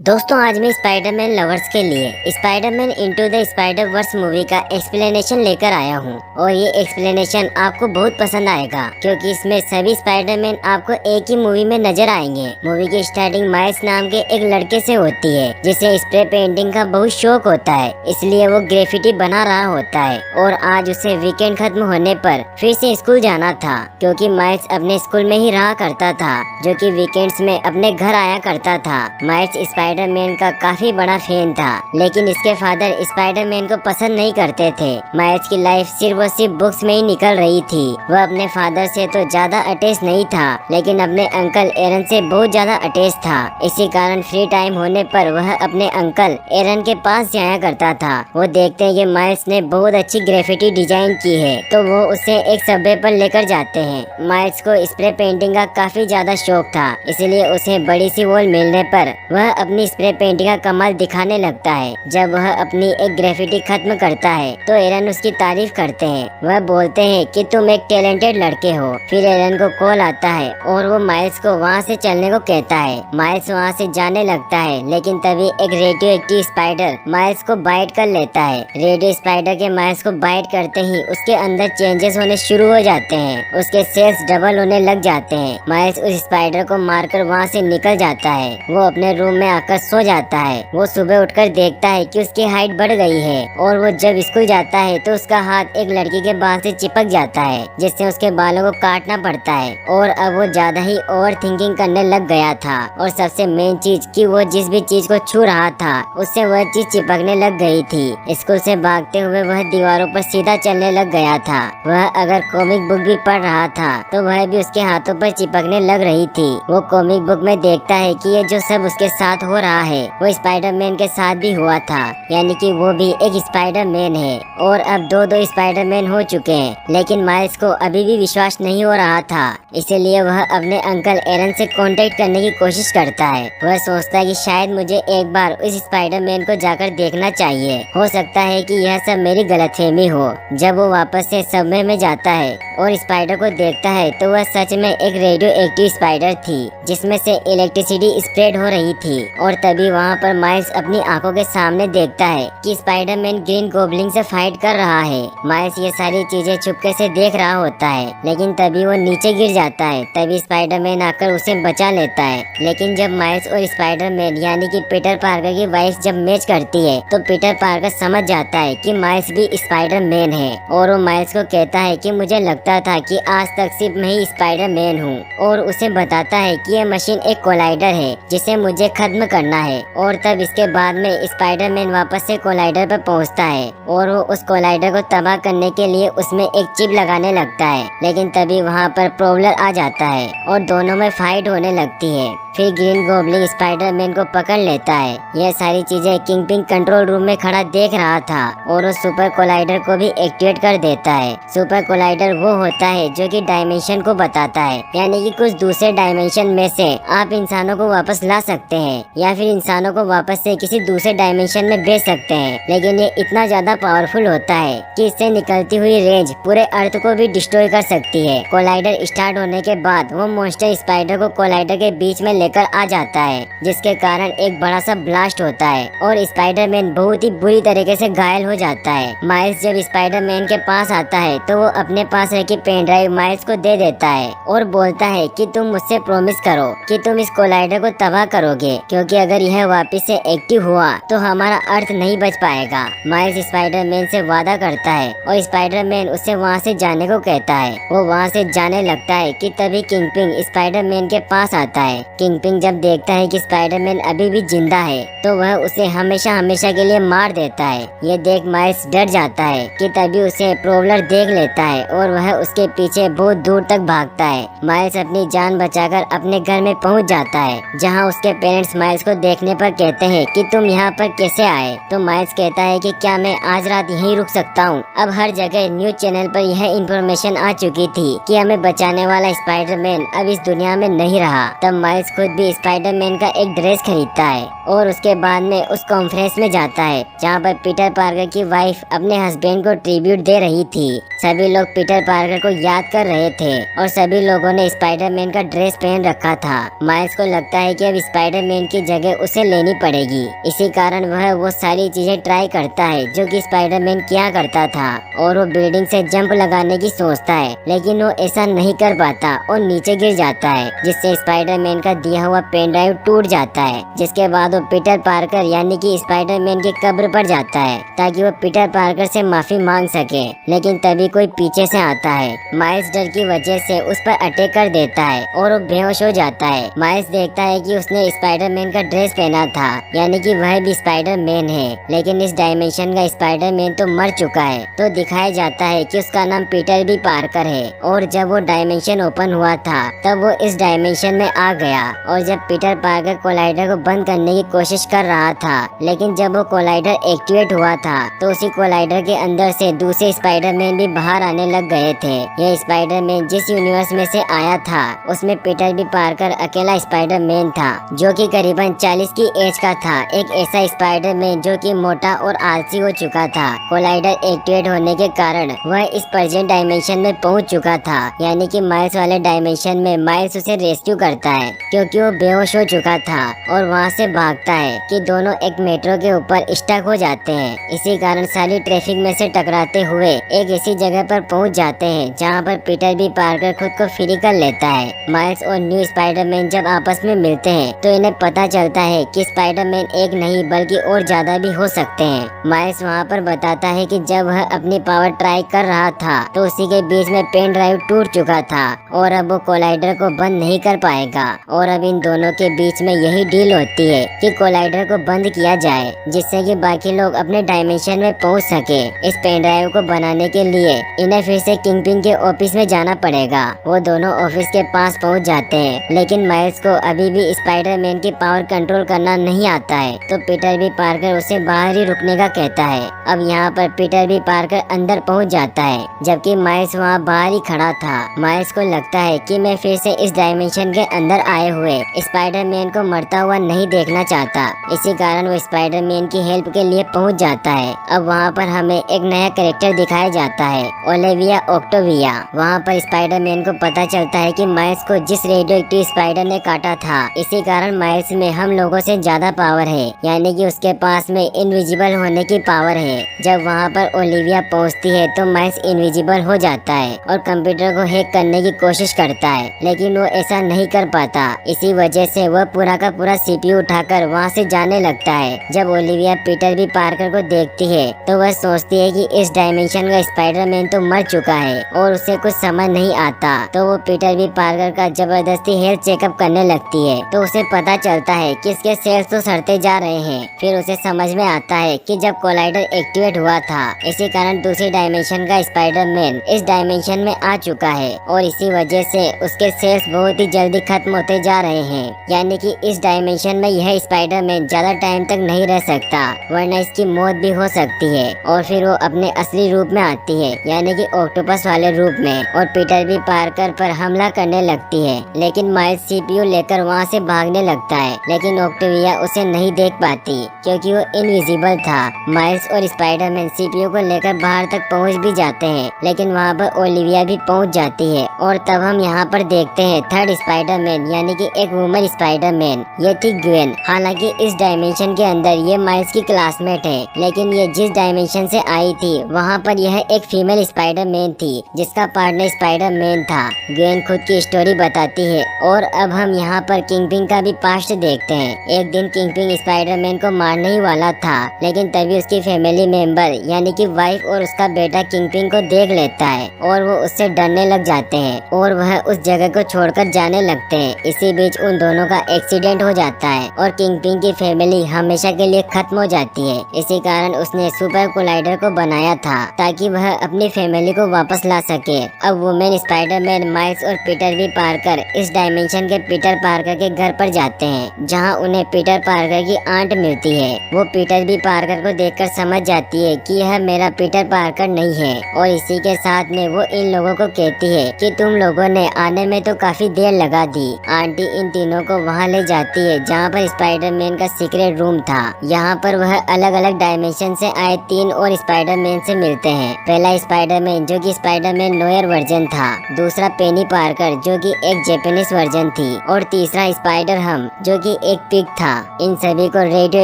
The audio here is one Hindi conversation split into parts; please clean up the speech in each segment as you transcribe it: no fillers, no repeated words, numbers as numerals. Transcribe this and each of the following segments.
दोस्तों आज मैं स्पाइडरमैन लवर्स के लिए Spiderman into the Spider Verse movie का एक्सप्लेनेशन लेकर आया हूँ और ये एक्सप्लेनेशन आपको बहुत पसंद आएगा क्योंकि इसमें सभी स्पाइडरमैन आपको एक ही मूवी में नजर आएंगे। मूवी की स्टार्टिंग माइल्स नाम के एक लड़के से होती है जिसे स्प्रे पेंटिंग का बहुत शौक होता है, इसलिए वो ग्रेफिटी बना रहा होता है और आज उसे वीकेंड खत्म होने पर फिर से स्कूल जाना था क्योंकि माइल्स अपने स्कूल में ही रहा करता था जो कि वीकेंड्स में अपने घर आया करता था। माइल्स स्पाइडरमैन का काफी बड़ा फैन था, लेकिन इसके फादर स्पाइडरमैन को पसंद नहीं करते थे। माइल्स की लाइफ सिर्फ और सिर्फ बुक्स में ही निकल रही थी। वह अपने फादर से तो ज्यादा अटैच नहीं था, लेकिन अपने अंकल एरन से बहुत ज्यादा अटैच था। इसी कारण फ्री टाइम होने पर वह अपने अंकल एरन के पास जाया करता था। वो देखते हैं कि माइल्स ने बहुत अच्छी ग्रेफिटी डिजाइन की है तो वो उसे एक सबवे पर लेकर जाते हैं। माइल्स को स्प्रे पेंटिंग का काफी ज्यादा शौक था, इसलिए उसे बड़ी सी वॉल मिलने पर वह अपनी स्प्रे पेंटिंग का कमाल दिखाने लगता है। जब वह अपनी एक ग्रेफिटी खत्म करता है तो एरन उसकी तारीफ करते हैं। वह बोलते हैं कि तुम एक टैलेंटेड लड़के हो। फिर एरन को कॉल आता है और वो माइल्स को वहाँ से चलने को कहता है। माइल्स वहाँ से जाने लगता है, लेकिन तभी एक रेडियो एक्टिव स्पाइडर माइल्स को बाइट कर लेता है। रेडियो स्पाइडर के माइल्स को बाइट करते ही उसके अंदर चेंजेस होने शुरू हो जाते हैं। उसके सेल्स डबल होने लग जाते हैं। माइल्स उस स्पाइडर को मारकर वहाँ से निकल जाता है। वो अपने रूम में आकर सो जाता है। वो सुबह उठकर देखता है कि उसकी हाइट बढ़ गई है और वो जब स्कूल जाता है तो उसका हाथ एक लड़की के बाल से चिपक जाता है, जिससे उसके बालों को काटना पड़ता है। और अब वो ज्यादा ही ओवर थिंकिंग करने लग गया था और सबसे मेन चीज कि वो जिस भी चीज को छू रहा था उससे वह चीज चिपकने लग गई थी। स्कूल से भागते हुए वह दीवारों पर सीधा चलने लग गया था। वह अगर कॉमिक बुक भी पढ़ रहा था तो वह भी उसके हाथों पर चिपकने लग रही थी। वो कॉमिक बुक में देखता है कि ये जो सब उसके साथ हो रहा है वो स्पाइडरमैन के साथ भी हुआ था, यानी कि वो भी एक स्पाइडरमैन है। और अब दो स्पाइडरमैन हो चुके हैं, लेकिन माइल्स को अभी भी विश्वास नहीं हो रहा था, इसीलिए वह अपने अंकल एरन से कांटेक्ट करने की कोशिश करता है। वह सोचता है कि शायद मुझे एक बार उस स्पाइडरमैन को जाकर देखना चाहिए, हो सकता है कि यह सब मेरी गलतफहमी हो। जब वो वापस से सबवे में जाता है और स्पाइडर को देखता है तो वह सच में एक रेडियो एक्टिव स्पाइडर थी जिसमें से इलेक्ट्रिसिटी स्प्रेड हो रही थी। और तभी वहाँ पर माइल्स अपनी आंखों के सामने देखता है कि स्पाइडरमैन ग्रीन गोब्लिन से फाइट कर रहा है। माइल्स ये सारी चीजें चुपके से देख रहा होता है, लेकिन तभी वो नीचे गिर जाता है। तभी स्पाइडरमैन आकर उसे बचा लेता है। लेकिन जब माइल्स और स्पाइडरमैन यानी कि पीटर पार्कर की वाइफ जब मैच करती है तो पीटर पार्कर समझ जाता है कि माइल्स भी स्पाइडरमैन है और वो माइल्स को कहता है कि मुझे लगता था कि आज तक सिर्फ मैं ही स्पाइडरमैन हूँ, और उसे बताता है कि ये मशीन एक कोलाइडर है जिसे मुझे खत्म करना है। और तब इसके बाद में स्पाइडरमैन वापस से कोलाइडर पर पहुंचता है और वो उस कोलाइडर को तबाह करने के लिए उसमें एक चिप लगाने लगता है। लेकिन तभी वहाँ पर प्रॉब्लर आ जाता है और दोनों में फाइट होने लगती है। फिर ग्रीन गोब्लिन स्पाइडरमैन को पकड़ लेता है। यह सारी चीजें किंगपिन कंट्रोल रूम में खड़ा देख रहा था और वो सुपर कोलाइडर को भी एक्टिवेट कर देता है। सुपर कोलाइडर वो होता है जो कि डायमेंशन को बताता है, यानी कि कुछ दूसरे डायमेंशन में से आप इंसानों को वापस ला सकते हैं या फिर इंसानों को वापस से किसी दूसरे डायमेंशन में भेज सकते हैं। लेकिन ये इतना ज्यादा पावरफुल होता है कि इससे निकलती हुई रेंज पूरे अर्थ को भी डिस्ट्रॉय कर सकती है। कोलाइडर स्टार्ट होने के बाद वो मॉन्स्टर स्पाइडर को कोलाइडर के बीच में लेकर आ जाता है, जिसके कारण एक बड़ा सा ब्लास्ट होता है और स्पाइडरमैन बहुत ही बुरी तरीके से घायल हो जाता है। माइल्स जब स्पाइडरमैन के पास आता है तो वो अपने पास रखी पेन ड्राइव माइल्स को दे देता है और बोलता है कि तुम मुझसे प्रॉमिस करो कि तुम इस कोलाइडर को तबाह करोगे, क्योंकि अगर यह वापस से एक्टिव हुआ तो हमारा अर्थ नहीं बच पाएगा। माइल्स स्पाइडरमैन से वादा करता है और स्पाइडरमैन उससे वहाँ से जाने को कहता है। वो वहाँ से जाने लगता है कि तभी किंगपिन स्पाइडरमैन के पास आता है। किंगपिन जब देखता है कि स्पाइडरमैन अभी भी जिंदा है तो वह उसे हमेशा हमेशा के लिए मार देता है। ये देख माइल्स डर जाता है कि तभी उसे प्रॉब्लर देख लेता है और वह उसके पीछे बहुत दूर तक भागता है। माइल्स अपनी जान बचाकर अपने घर में पहुंच जाता है, जहां उसके पेरेंट्स माइल्स को देखने पर कहते हैं कि तुम यहाँ पर कैसे आए। तो माइल्स कहता है कि क्या मैं आज रात यहीं रुक सकता हूँ। अब हर जगह न्यूज चैनल पर यह इंफॉर्मेशन आ चुकी थी कि हमें बचाने वाला स्पाइडरमैन अब इस दुनिया में नहीं रहा। तब माइल्स खुद खुद भी स्पाइडरमैन का एक ड्रेस खरीदता है और उसके बाद में उस कॉन्फ्रेंस में जाता है जहाँ पर पीटर पार्कर की वाइफ अपने हस्बैंड को ट्रिब्यूट दे रही थी। सभी लोग पीटर पार्कर को याद कर रहे थे और सभी लोगों ने स्पाइडरमैन का ड्रेस पहन रखा था। माइल्स को लगता है कि अब स्पाइडरमैन की जगह उसे लेनी पड़ेगी। इसी कारण वह वो सारी चीजें ट्राई करता है जो कि स्पाइडरमैन किया करता था और वो बिल्डिंग से जंप लगाने की सोचता है, लेकिन वो ऐसा नहीं कर पाता और नीचे गिर जाता है, जिससे स्पाइडरमैन का दिया हुआ पेन ड्राइव टूट जाता है। जिसके बाद वो पीटर पार्कर यानी कि स्पाइडरमैन की कब्र पर जाता है ताकि वो पीटर पार्कर से माफी मांग सके, लेकिन तभी कोई पीछे से आता है। माइल्स डर की वजह से उस पर अटैक कर देता है और वो बेहोश हो जाता है। माइल्स देखता है कि उसने स्पाइडरमैन का ड्रेस पहना था, यानी कि वह भी स्पाइडरमैन है, लेकिन इस डायमेंशन का स्पाइडरमैन तो मर चुका है। तो दिखाया जाता है कि उसका नाम पीटर बी पार्कर है और जब वो डायमेंशन ओपन हुआ था तब वो इस डायमेंशन में आ गया और जब पीटर पार्कर कोलाइडर को बंद करने की कोशिश कर रहा था, लेकिन जब वो कोलाइडर एक्टिवेट हुआ था तो उसी कोलाइडर के अंदर से दूसरे स्पाइडरमैन भी बाहर आने लग गए थे। यह स्पाइडरमैन जिस यूनिवर्स में से आया था उसमें पीटर बी पार्कर अकेला स्पाइडरमैन था जो कि करीबन 40 की एज का था। एक ऐसा स्पाइडरमैन जो कि मोटा और आलसी हो चुका था। कोलाइडर एक्टिवेट होने के कारण वह इस प्रेजेंट डायमेंशन में पहुंच चुका था, यानी कि माइल्स वाले डायमेंशन में माइल्स उसे रेस्क्यू करता है क्योंकि वो बेहोश हो चुका था और वहाँ से भागता है कि दोनों एक मेट्रो के ऊपर स्टक हो जाते हैं। इसी कारण सारी ट्रैफिक में से टकराते हुए एक ऐसी जगह पर पहुंच जाते हैं जहां पर पीटर बी पार्कर खुद को फ्री कर लेता है। माइल्स और न्यू स्पाइडरमैन जब आपस में मिलते हैं तो इन्हें पता चलता है कि स्पाइडरमैन एक नहीं बल्कि और ज्यादा भी हो सकते हैं। माइल्स वहां पर बताता है कि जब वह अपनी पावर ट्राई कर रहा था तो उसी के बीच में पेन ड्राइव टूट चुका था और अब वो कोलाइडर को बंद नहीं कर पाएगा और अब इन दोनों के बीच में यही डील होती है कि कोलाइडर को बंद किया जाए जिससे कि बाकी लोग अपने डायमेंशन में पहुंच सके। इस पेन ड्राइव को बनाने के लिए इन्हें फिर से किंगपिन के ऑफिस में जाना पड़ेगा। वो दोनों ऑफिस के पास पहुंच जाते हैं, लेकिन माइल्स को अभी भी स्पाइडरमैन की पावर कंट्रोल करना नहीं आता है तो पीटर बी पार्कर उसे बाहर ही रुकने का कहता है। अब यहाँ पर पीटर बी पार्कर अंदर पहुँच जाता है जबकि माइल्स वहाँ बाहर ही खड़ा था। माइल्स को लगता है कि मैं फिर से इस डायमेंशन के अंदर आए हुए स्पाइडरमैन को मरता हुआ नहीं देखना चाहता। इसी कारण वो स्पाइडरमैन की हेल्प के लिए पहुंच जाता है। अब वहाँ पर हमें एक नया कैरेक्टर दिखाया जाता है, ओलिविया ऑक्टेविया। वहाँ पर स्पाइडरमैन को पता चलता है कि माइल्स को जिस रेडियो एक्टिव स्पाइडर ने काटा था इसी कारण माइल्स में हम लोगों से ज्यादा पावर है, यानी कि उसके पास में इनविजिबल होने की पावर है। जब वहाँ पर ओलिविया पहुँचती है तो माइल्स इनविजिबल हो जाता है और कंप्यूटर को हैक करने की कोशिश करता है, लेकिन वो ऐसा नहीं कर पाता। इसी वजह से वह पूरा का पूरा सीपीयू उठाकर वहाँ से जाने लगता है। जब ओलिविया पीटर बी पार्कर को देखती है तो वह सोचती है कि इस डायमेंशन का स्पाइडरमैन तो मर चुका है और उसे कुछ समझ नहीं आता, तो वो पीटर बी पार्कर का जबरदस्ती हेल्थ चेकअप करने लगती है। तो उसे पता चलता है कि इसके सेल्स तो सड़ते जा रहे हैं। फिर उसे समझ में आता है कि जब कोलाइडर एक्टिवेट हुआ था इसी कारण दूसरी डायमेंशन का स्पाइडरमैन इस डायमेंशन में आ चुका है और इसी वजह से उसके सेल्स बहुत ही जल्दी खत्म होते जा रहे हैं, यानी कि इस डायमेंशन में यह स्पाइडरमैन ज्यादा टाइम तक नहीं रह सकता वरना इसकी मौत भी हो सकती है। और फिर वो अपने असली रूप में आती है, यानी कि ऑक्टोपस वाले रूप में, और पीटर बी पार्कर पर हमला करने लगती है। लेकिन माइल्स सीपीयू लेकर वहाँ से भागने लगता है, लेकिन ऑक्टेविया उसे नहीं देख पाती क्योंकि वो इनविजिबल था। माइल्स और स्पाइडरमैन सीपीयू को लेकर बाहर तक पहुँच भी जाते हैं, लेकिन वहाँ पर ओलिविया भी पहुँच जाती है। और तब हम यहाँ पर देखते हैं थर्ड स्पाइडरमैन, यानी कि एक वुमन स्पाइडरमैन। ये थी ग्वेन। हालांकि इस डायमेंशन के अंदर ये माइल्स की क्लासमेट है, लेकिन ये जिस डायमेंशन से आई थी वहाँ पर यह एक फीमेल स्पाइडरमैन थी जिसका पार्टनर स्पाइडरमैन था। ग्वेन खुद की स्टोरी बताती है। और अब हम यहाँ पर किंगपिन का भी पास्ट देखते हैं। एक दिन किंगपिन स्पाइडरमैन को मारने ही वाला था, लेकिन तभी उसकी फैमिली मेंबर यानी कि वाइफ और उसका बेटा किंगपिन को देख लेता है और वो उससे डरने लग जाते हैं और वह उस जगह को छोड़कर जाने लगते हैं। इसी बीच उन दोनों का एक्सीडेंट हो जाता है और किंगपिन की फैमिली हमेशा के लिए खत्म हो जाती है। इसी कारण उसने सुपर कोलाइडर को बनाया था ताकि वह अपनी फैमिली को वापस ला सके। अब वुमेन स्पाइडरमैन, माइल्स और पीटर बी पार्कर इस डायमेंशन के पीटर पार्कर के घर पर जाते हैं, जहां उन्हें पीटर पार्कर की आंट मिलती है। वो पीटर बी पार्कर को देखकर समझ जाती है कि यह मेरा पीटर पार्कर नहीं है और इसी के साथ में वो इन लोगों को कहती है कि तुम लोगों ने आने में तो काफी देर लगा दी। आंटी इन तीनों को वहाँ ले जाती है जहाँ पर स्पाइडरमैन का सीक्रेट रूम था। यहाँ पर वह अलग अलग डायमेंशन से आए 3 और स्पाइडरमैन से मिलते हैं। पहला स्पाइडरमैन जो कि स्पाइडरमैन नोयर वर्जन था, दूसरा पेनी पार्कर जो कि एक जापानीज वर्जन थी, और तीसरा स्पाइडर हम जो कि एक पिग था। इन सभी को रेडियो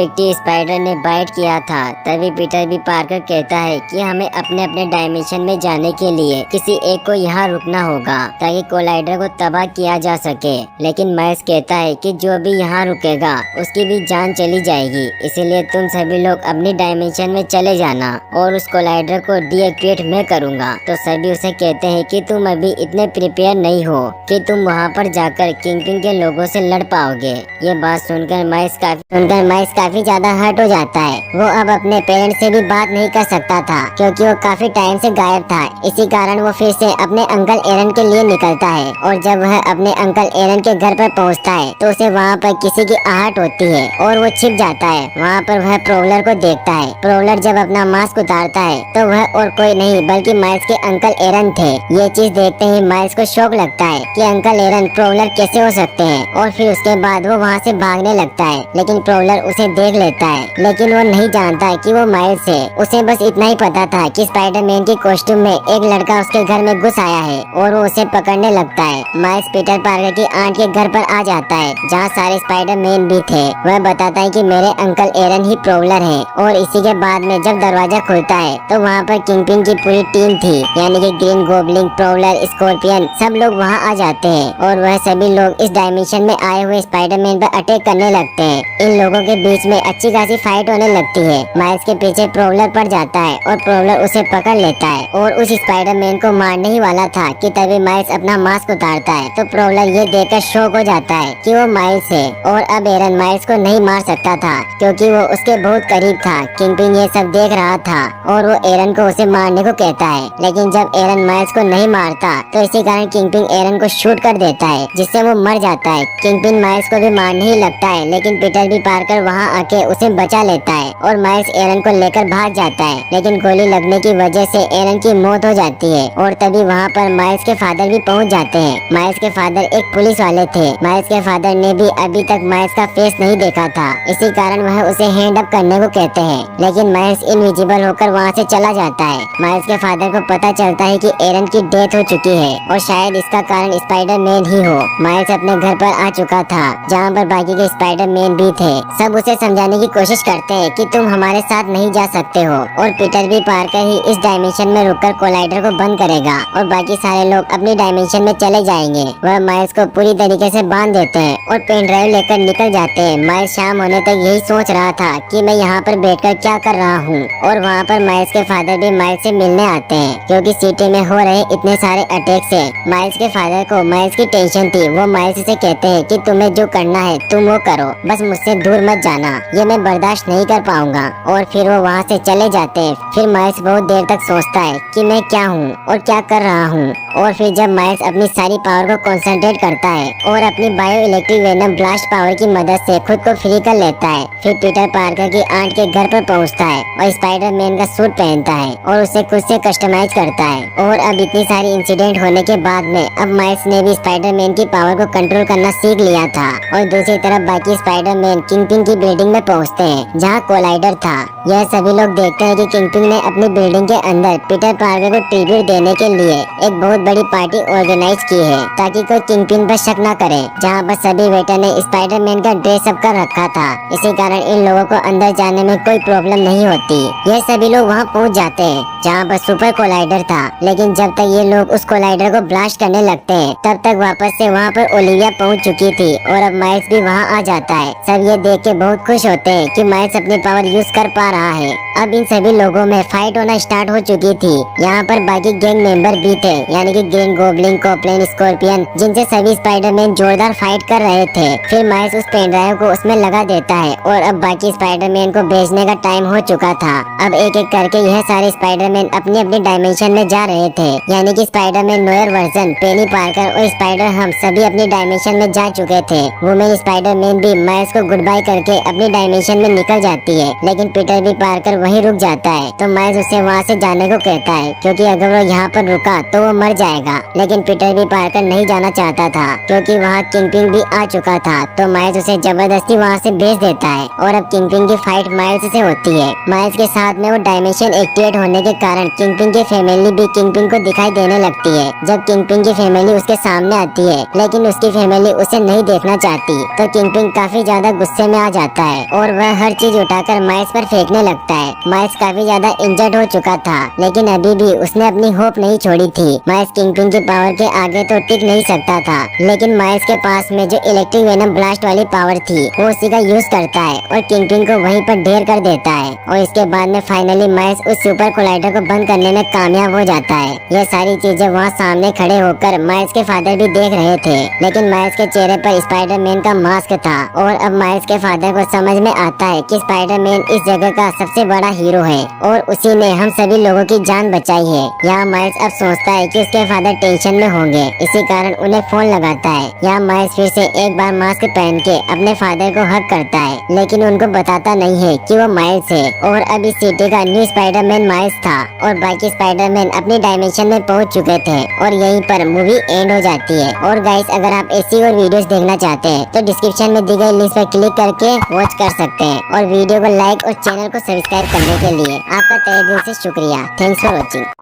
एक्टिव स्पाइडर ने बाइट किया था। तभी पीटर बी पार्कर कहता है कि हमें अपने अपने डायमेंशन में जाने के लिए किसी एक को यहाँ रुकना होगा ताकि कोलाइडर को तबाह किया जा सके। लेकिन माइल्स कहता है कि जो भी यहाँ रुकेगा उसकी भी जान चली जाएगी, इसीलिए तुम सभी लोग अपनी डायमेंशन में चले जाना और उस कोलाइडर को डीएक्टिवेट मैं करूँगा। तो सभी उसे कहते हैं कि तुम अभी इतने प्रिपेयर नहीं हो कि तुम वहाँ पर जाकर किंगपिन के लोगों से लड़ पाओगे। ये बात सुनकर माइल्स काफी ज्यादा हर्ट हो जाता है। वो अब अपने पेरेंट्स से भी बात नहीं कर सकता था क्योंकि वो काफी टाइम से गायब था। इसी कारण वो फिर से अपने अंकल एरन के लिए निकलता है और जब वह अपने अंकल एरन के घर पर पहुंचता है तो उसे वहां पर किसी की आहट होती है और वो छिप जाता है। वहां पर वह प्रोवलर को देखता है। प्रोवलर जब अपना मास्क उतारता है तो वह और कोई नहीं बल्कि माइल्स के अंकल एरन थे। ये चीज देखते ही माइल्स को शौक लगता है कि अंकल एरन प्रोवलर कैसे हो सकते हैं, और फिर उसके बाद वो वहाँ से भागने लगता है। लेकिन प्रोवलर उसे देख लेता है, लेकिन वो नहीं जानता है कि वो माइल्स है। उसे बस इतना ही पता था कि स्पाइडरमैन के कॉस्ट्यूम में एक लड़का उसके घर में घुस आया है और वो उसे पकड़ने लगता है। माइल्स पीटर पार्कर की आंट के घर पर आ जाता है जहाँ सारे स्पाइडरमैन भी थे। वह बताता है कि मेरे अंकल एरन ही प्रोवलर है, और इसी के बाद में जब दरवाजा खुलता है तो वहाँ पर किंगपिन की पूरी टीम थी, यानी कि ग्रीन गोब्लिन, प्रोवलर, स्कॉर्पियन, सब लोग वहाँ आ जाते हैं और वह सभी लोग इस डायमेंशन में आए हुए स्पाइडरमैन पर अटैक करने लगते हैं। इन लोगों के बीच में अच्छी खासी फाइट होने लगती है। माइल्स के पीछे प्रोवलर पड़ जाता है और प्रोवलर उसे पकड़ लेता है और उस स्पाइडरमैन को मारने ही वाला था कि तभी माइल्स अपना मास्क उतारता है। तो प्रोवलर ये देखकर शॉक हो जाता है कि वो माइल्स है और अब एरन माइल्स को नहीं मार सकता था क्योंकि वो उसके बहुत करीब था। किंगपिन ये सब देख रहा था और वो एरन को उसे मारने को कहता है, लेकिन जब एरन माइल्स को नहीं मारता तो इसी कारण किंगपिन एरन को शूट कर देता है जिससे वो मर जाता है। किंगपिन माइल्स को भी मारने ही लगता है, लेकिन पीटर बी पार्कर वहाँ आके उसे बचा लेता है और माइल्स एरन को लेकर भाग जाता है। लेकिन गोली लगने की वजह से एरन की मौत हो जाती है और तभी वहाँ पर माइल्स के फादर भी पहुँच जाते हैं। माइल्स के फादर एक पुलिस वाले थे। माइल्स के फादर ने भी अभी तक माइल्स का फेस नहीं देखा था, इसी कारण वह उसे हैंड अप करने को कहते हैं, लेकिन माइल्स इनविजिबल होकर वहाँ से चला जाता है। माइल्स के फादर को पता चलता है कि एरन की डेथ हो चुकी है और शायद इसका कारण स्पाइडरमैन ही हो। माइल्स अपने घर पर आ चुका था जहाँ पर बाकी के स्पाइडरमैन भी थे। सब उसे समझाने की कोशिश करते हैं कि तुम हमारे साथ नहीं जा सकते हो, और पीटर बी पार्कर ही इस डायमेंशन में रुककर कोलाइडर को बंद करेगा और बाकी सारे लोग अपनी डायमेंशन में चले जाएंगे। वह माइल्स को पूरी तरीके से बांध देते हैं और पेन ड्राइव लेकर निकल जाते हैं। माइल्स शाम होने तक यही सोच रहा था कि मैं यहाँ पर बैठकर क्या कर रहा हूँ, और वहाँ पर माइल्स के फादर भी माइल्स से मिलने आते हैं क्योंकि सिटी में हो रहे इतने सारे अटैक से माइल्स के फादर को माइल्स की टेंशन थी। वो माइल्स से कहते हैं कि तुम्हें जो करना है तुम वो करो, बस मुझसे दूर मत जाना, ये मैं बर्दाश्त नहीं कर पाऊंगा। और फिर वो वहाँ से चले जाते हैं। फिर माइल्स बहुत देर तक सोचता है कि मैं क्या हूँ और क्या कर रहा हूँ, और फिर जब माइल्स अपनी सारी पावर को कंसंट्रेट करता है और अपनी bio electric venom blast power की मदद से खुद को फ्री कर लेता है, फिर पीटर पार्कर की आंट के घर पर पहुँचता है और स्पाइडरमैन का सूट पहनता है और उसे खुद से कस्टमाइज करता है। और अब इतनी सारी इंसिडेंट होने के बाद में अब माइल्स ने भी स्पाइडरमैन की पावर को कंट्रोल करना सीख लिया था। और दूसरी तरफ बाकी स्पाइडरमैन किंगपिन की बिल्डिंग में पहुंचते हैं जहां कोलाइडर था। यह सभी लोग देखते हैं कि किंगपिन ने अपनी बिल्डिंग के अंदर पीटर पार्कर को ट्रिब्यूट देने के लिए एक बहुत बड़ी पार्टी ऑर्गेनाइज की है ताकि कोई किंगपिन पर शक न करे। जहां पर सभी वेटर ने स्पाइडरमैन का ड्रेस अप कर रखा था, इसी कारण इन लोगों को अंदर जाने में कोई प्रॉब्लम नहीं होती। यह सभी लोग वहां पहुंच जाते हैं जहां पर सुपर कोलाइडर था, लेकिन जब तक ये लोग उस कोलाइडर को ब्लास्ट करने लगते हैं तब तक वापस से वहां पर ओलिविया पहुंच चुकी थी और अब माइल्स भी वहां आ जाता है। सब ये देख के बहुत खुश होते हैं कि माइल्स अपनी पावर यूज कर पा रहा है। अब इन सभी लोगों में फाइट होना स्टार्ट हो चुकी थी। यहाँ पर बाकी गैंग मेंबर भी थे, यानी कि ग्रीन गोब्लिन, कॉप्लेन, स्कॉर्पियन, जिनसे सभी स्पाइडरमैन जोरदार फाइट कर रहे थे। फिर माइल्स उस पेन ड्राइव को उसमें लगा देता है और अब बाकी स्पाइडरमैन को भेजने का टाइम हो चुका था। अब एक एक करके यह सारे स्पाइडरमैन अपनी अपनी डायमेंशन में जा रहे थे, यानी कि स्पाइडरमैन नोयर वर्जन, पेनी पार्कर और स्पाइडर हम सभी अपनी डायमेंशन में जा चुके थे। वुमेन स्पाइडरमैन भी माइल्स को गुड बाय करके अपनी डायमेंशन में निकल जाती है, लेकिन पीटर बी पार्कर वहीं रुक जाता है। तो माइल्स उसे वहाँ से जाने को कहता है, क्योंकि अगर वो यहाँ पर रुका तो वो मर जाएगा। लेकिन पीटर भी पार्कर नहीं जाना चाहता था, क्योंकि वहाँ किंगपिन भी आ चुका था। तो माइल्स उसे जबरदस्ती वहाँ से भेज देता है और अब किंगपिन की फाइट माइल्स से होती है। माइल्स के साथ में वो डायमेंशन एक्टिवेट होने के कारण किंगपिन की फैमिली भी किंगपिन को दिखाई देने लगती है। जब किंगपिन की फैमिली उसके सामने आती है, लेकिन उसकी फैमिली उसे नहीं देखना चाहती, तो किंगपिन काफी ज्यादा गुस्से में आ जाता है और वह हर चीज उठाकर माइल्स पर फेंकने लगता है। माइल्स काफी ज्यादा इंजर्ड हो चुका था, लेकिन अभी भी उसने अपनी होप नहीं छोड़ी थी। माइल्स किंगपिन की पावर के आगे तो टिक नहीं सकता था, लेकिन माइल्स के पास में जो इलेक्ट्रिक वेनम ब्लास्ट वाली पावर थी वो उसी का यूज करता है और किंगपिन को वहीं पर ढेर कर देता है। और इसके बाद में फाइनली माइल्स उस सुपर कोलाइडर को बंद करने में कामयाब हो जाता है। यह सारी चीजें वहाँ सामने खड़े होकर माइल्स के फादर भी देख रहे थे, लेकिन माइल्स के चेहरे पर स्पाइडरमैन का मास्क था। और अब माइल्स के फादर को समझ में आता है कि स्पाइडरमैन इस जगह का सबसे बड़ा हीरो है और उसी ने हम सभी लोगों की जान बचाई है। यहाँ माइल्स अब सोचता है कि उसके फादर टेंशन में होंगे, इसी कारण उन्हें फोन लगाता है। यहाँ माइल्स फिर से एक बार मास्क पहन के अपने फादर को हक करता है, लेकिन उनको बताता नहीं है कि वो माइल्स है। और अब इस सिटी का न्यू स्पाइडरमैन माइल्स था और बाकी स्पाइडरमैन अपनी डायमेंशन में पहुंच चुके थे और यहीं पर मूवी एंड हो जाती है। और गाइस, अगर आप ऐसी और वीडियोस देखना चाहते हैं तो डिस्क्रिप्शन में दी गई लिंक पर क्लिक करके वॉच कर सकते हैं। और वीडियो को लाइक और चैनल को सब्सक्राइब करने के लिए आपका तहे दिल से शुक्रिया। Thanks for watching.